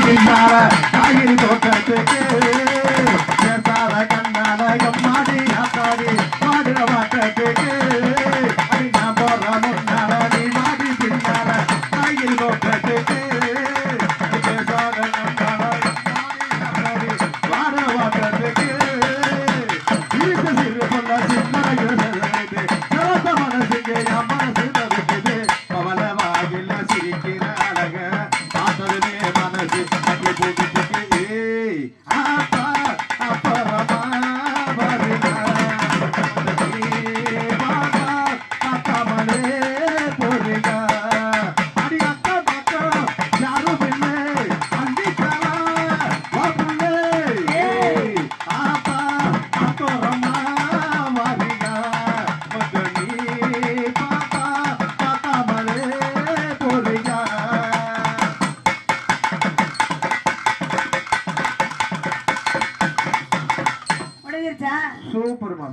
பின்னால காய்கறி தோட்டத்துக்கு பேசாத கண்ணால எம்மாடி ஆத்தாடி பாடுற வாட்டத்துக்கு அடி நான் போற முன்னால நீ மாடி பின்னால காய்கறி தோட்டத்துக்கு பேசாத கண்ணால எம்மாடி ஆத்தாடி பாடுற வாட்டத்துக்கு வீட்டு சிறு பொண்ண சின்ன சிறந்த மனசுக்கு என் மனசு தவிக்குது பவள வாயில சிரிக்கிற அழக பார்த்ததுமே மனசு அங்கே போட்டுட்டு அப்பா அப்புறமா வருமா பார்க்காமலே போறீங்க அடி அக்கா பக்கம் யாரும் பிள்ளை அந்திக்காரா வாக்குள்ளே அப்பா அப்புறமா வருங்க நீ பாப்பா பார்க்காமலே போறீங்க முடிஞ்சிருச்சா? சூப்பர்மா.